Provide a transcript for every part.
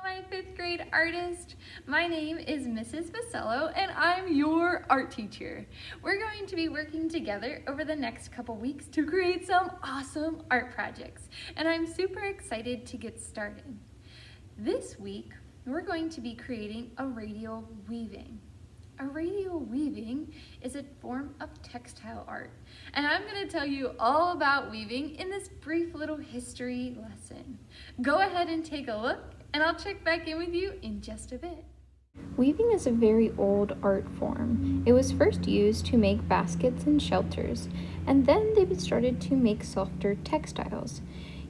my 5th grade artist. My name is Mrs. Vasello and I'm your art teacher. We're going to be working together over the next couple weeks to create some awesome art projects, and I'm super excited to get started. This week, we're going to be creating a radial weaving. A radial weaving is a form of textile art, and I'm going to tell you all about weaving in this brief little history lesson. Go ahead and take a look, and I'll check back in with you in just a bit. Weaving is a very old art form. It was first used to make baskets and shelters, and then they started to make softer textiles.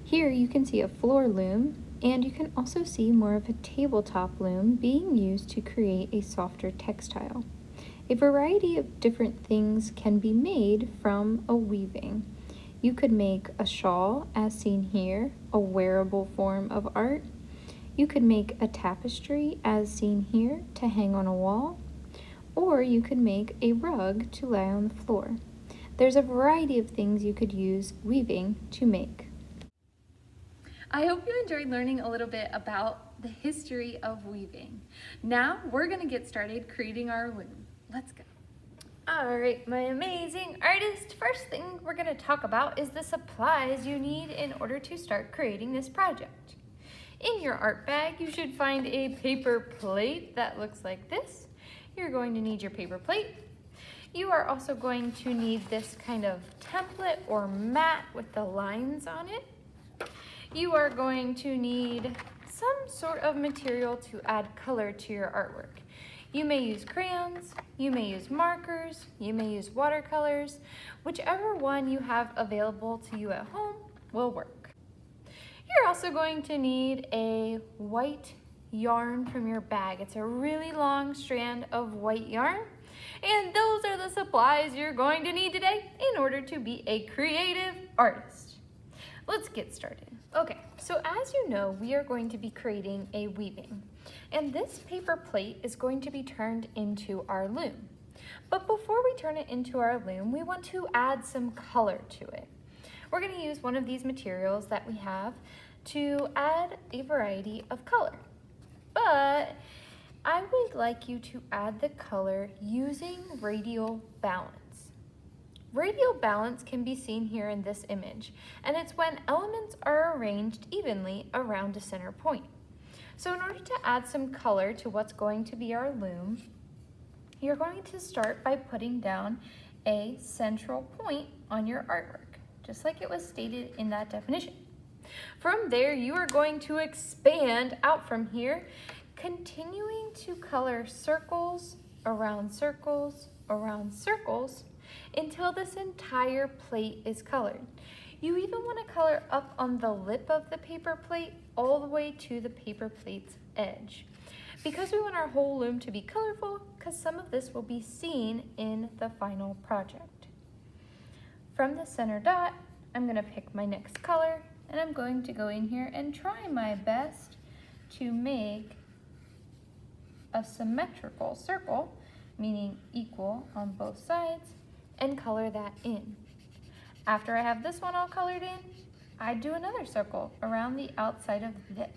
Here you can see a floor loom, and you can also see more of a tabletop loom being used to create a softer textile. A variety of different things can be made from a weaving. You could make a shawl, as seen here, a wearable form of art. You could make a tapestry, as seen here, to hang on a wall, or you could make a rug to lie on the floor. There's a variety of things you could use weaving to make. I hope you enjoyed learning a little bit about the history of weaving. Now we're going to get started creating our loom. Let's go. All right, my amazing artist. First thing we're going to talk about is the supplies you need in order to start creating this project. In your art bag, you should find a paper plate that looks like this. You're going to need your paper plate. You are also going to need this kind of template or mat with the lines on it. You are going to need some sort of material to add color to your artwork. You may use crayons, you may use markers, you may use watercolors. Whichever one you have available to you at home will work. You're also going to need a white yarn from your bag. It's a really long strand of white yarn, and those are the supplies you're going to need today in order to be a creative artist. Let's get started. Okay, so as you know, we are going to be creating a weaving, and this paper plate is going to be turned into our loom. But before we turn it into our loom, we want to add some color to it. We're going to use one of these materials that we have to add a variety of color. But I would like you to add the color using radial balance. Radial balance can be seen here in this image, and it's when elements are arranged evenly around a center point. So in order to add some color to what's going to be our loom, you're going to start by putting down a central point on your artwork, just like it was stated in that definition. From there, you are going to expand out from here, continuing to color circles around circles around circles until this entire plate is colored. You even want to color up on the lip of the paper plate all the way to the paper plate's edge, because we want our whole loom to be colorful, because some of this will be seen in the final project. From the center dot, I'm going to pick my next color, and I'm going to go in here and try my best to make a symmetrical circle, meaning equal on both sides, and color that in. After I have this one all colored in, I do another circle around the outside of this.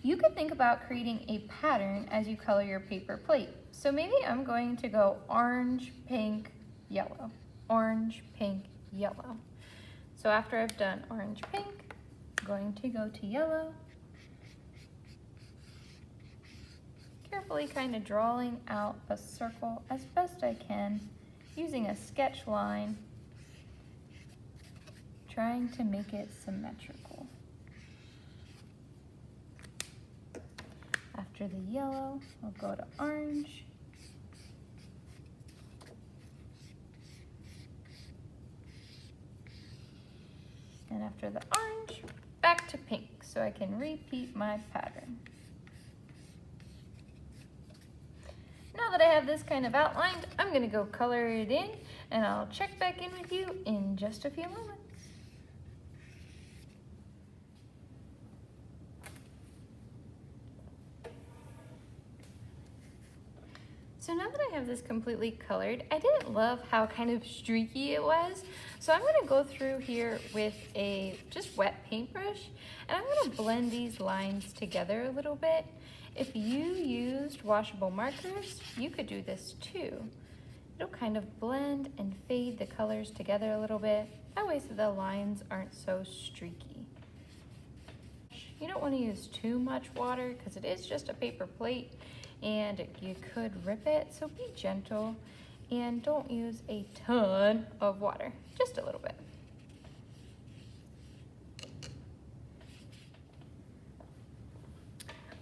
You could think about creating a pattern as you color your paper plate. So maybe I'm going to go orange, pink, yellow, orange, pink, yellow. So after I've done orange, pink, I'm going to go to yellow, carefully kind of drawing out a circle as best I can, using a sketch line, trying to make it symmetrical. After the yellow, I'll go to orange, and after the orange, back to pink, so I can repeat my pattern. Now that I have this kind of outlined, I'm going to go color it in, and I'll check back in with you in just a few moments. So now that I have this completely colored, I didn't love how kind of streaky it was. So I'm gonna go through here with a just wet paintbrush, and I'm gonna blend these lines together a little bit. If you used washable markers, you could do this too. It'll kind of blend and fade the colors together a little bit. That way so the lines aren't so streaky. You don't want to use too much water because it is just a paper plate and you could rip it, so be gentle and don't use a ton of water, just a little bit.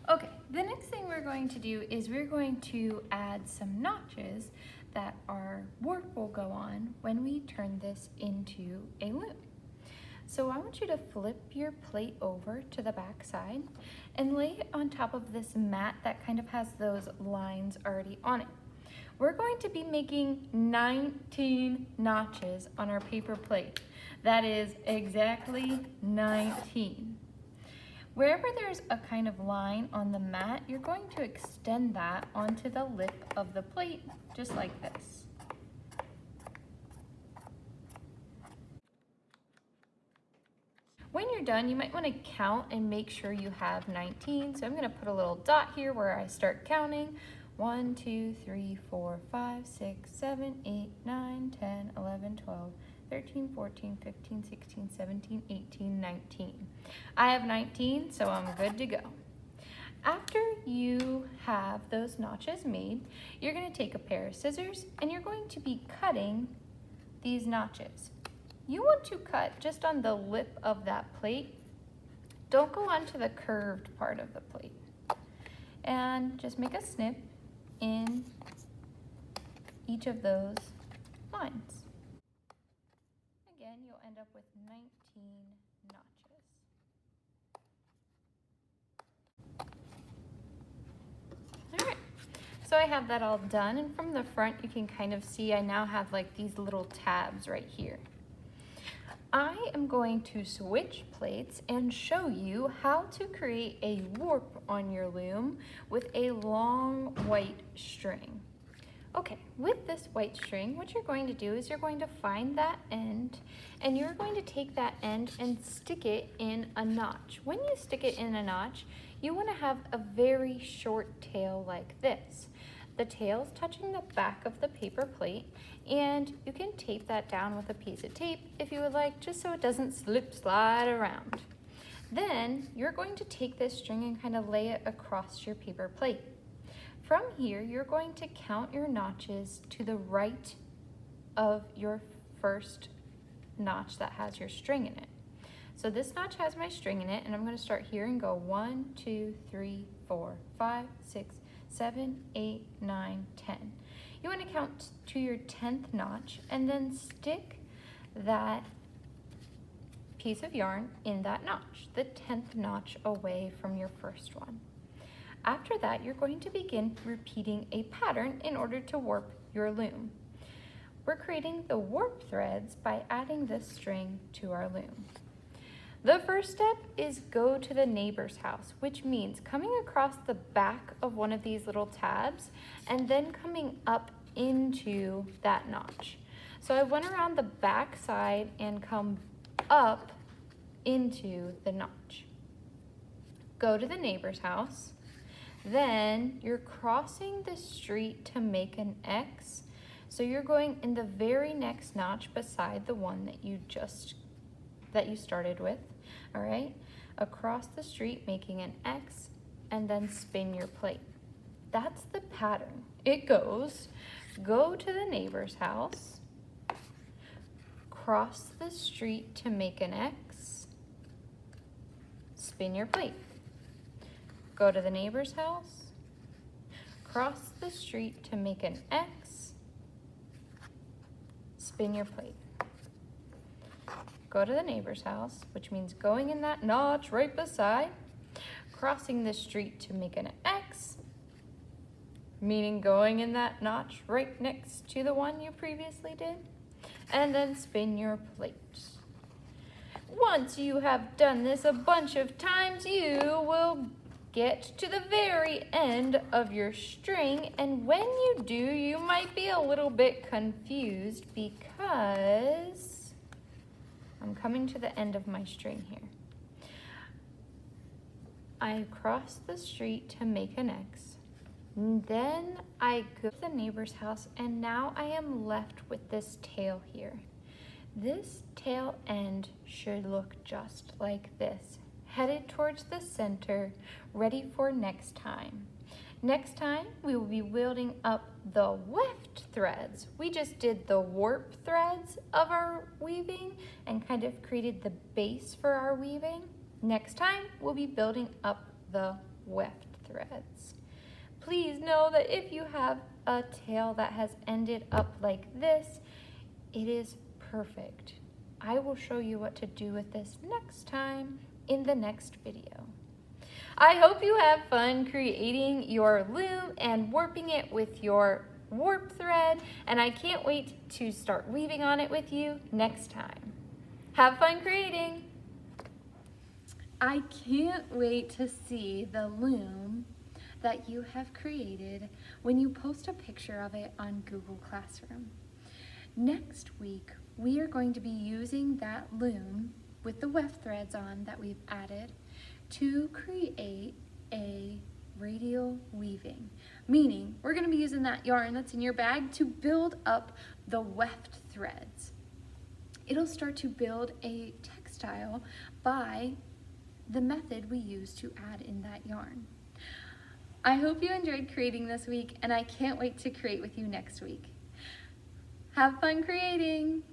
Okay, the next thing we're going to do is we're going to add some notches that our warp will go on when we turn this into a loom. So I want you to flip your plate over to the back side and lay it on top of this mat that kind of has those lines already on it. We're going to be making 19 notches on our paper plate. That is exactly 19. Wherever there's a kind of line on the mat, you're going to extend that onto the lip of the plate, just like this. When you're done, you might want to count and make sure you have 19. So I'm going to put a little dot here where I start counting. 1, 2, 3, 4, 5, 6, 7, 8, 9, 10, 11, 12, 13, 14, 15, 16, 17, 18, 19. I have 19, so I'm good to go. After you have those notches made, you're going to take a pair of scissors and you're going to be cutting these notches. You want to cut just on the lip of that plate. Don't go onto the curved part of the plate. And just make a snip in each of those lines. Again, you'll end up with 19 notches. All right, so I have that all done, and from the front you can kind of see I now have like these little tabs right here. I am going to switch plates and show you how to create a warp on your loom with a long white string. Okay, with this white string, what you're going to do is you're going to find that end and you're going to take that end and stick it in a notch. When you stick it in a notch, you want to have a very short tail like this. The tail's touching the back of the paper plate, and you can tape that down with a piece of tape if you would like, just so it doesn't slide around. Then you're going to take this string and kind of lay it across your paper plate. From here, you're going to count your notches to the right of your first notch that has your string in it. So this notch has my string in it, and I'm going to start here and go 1, 2, 3, 4, 5, 6, 7, 8, 9, 10. You want to count to your 10th notch and then stick that piece of yarn in that notch, the 10th notch away from your first one. After that, you're going to begin repeating a pattern in order to warp your loom. We're creating the warp threads by adding this string to our loom. The first step is go to the neighbor's house, which means coming across the back of one of these little tabs and then coming up into that notch. So I went around the back side and come up into the notch. Go to the neighbor's house. Then you're crossing the street to make an X. So you're going in the very next notch beside the one that you started with. All right, across the street, making an X, and then spin your plate. That's the pattern. It goes, go to the neighbor's house, cross the street to make an X, spin your plate. Go to the neighbor's house, cross the street to make an X, spin your plate. Go to the neighbor's house, which means going in that notch right beside, crossing the street to make an X, meaning going in that notch right next to the one you previously did, and then spin your plate. Once you have done this a bunch of times, you will get to the very end of your string, and when you do, you might be a little bit confused because I'm coming to the end of my string here. I cross the street to make an X. Then I go to the neighbor's house, and now I am left with this tail here. This tail end should look just like this, headed towards the center, ready for next time. Next time, we will be building up the weft threads. We just did the warp threads of our weaving and kind of created the base for our weaving. Next time, we'll be building up the weft threads. Please know that if you have a tail that has ended up like this, it is perfect. I will show you what to do with this next time in the next video. I hope you have fun creating your loom and warping it with your warp thread, and I can't wait to start weaving on it with you next time. Have fun creating! I can't wait to see the loom that you have created when you post a picture of it on Google Classroom. Next week, we are going to be using that loom with the weft threads on that we've added to create a radial weaving, meaning we're going to be using that yarn that's in your bag to build up the weft threads. It'll start to build a textile by the method we use to add in that yarn. I hope you enjoyed creating this week, and I can't wait to create with you next week. Have fun creating!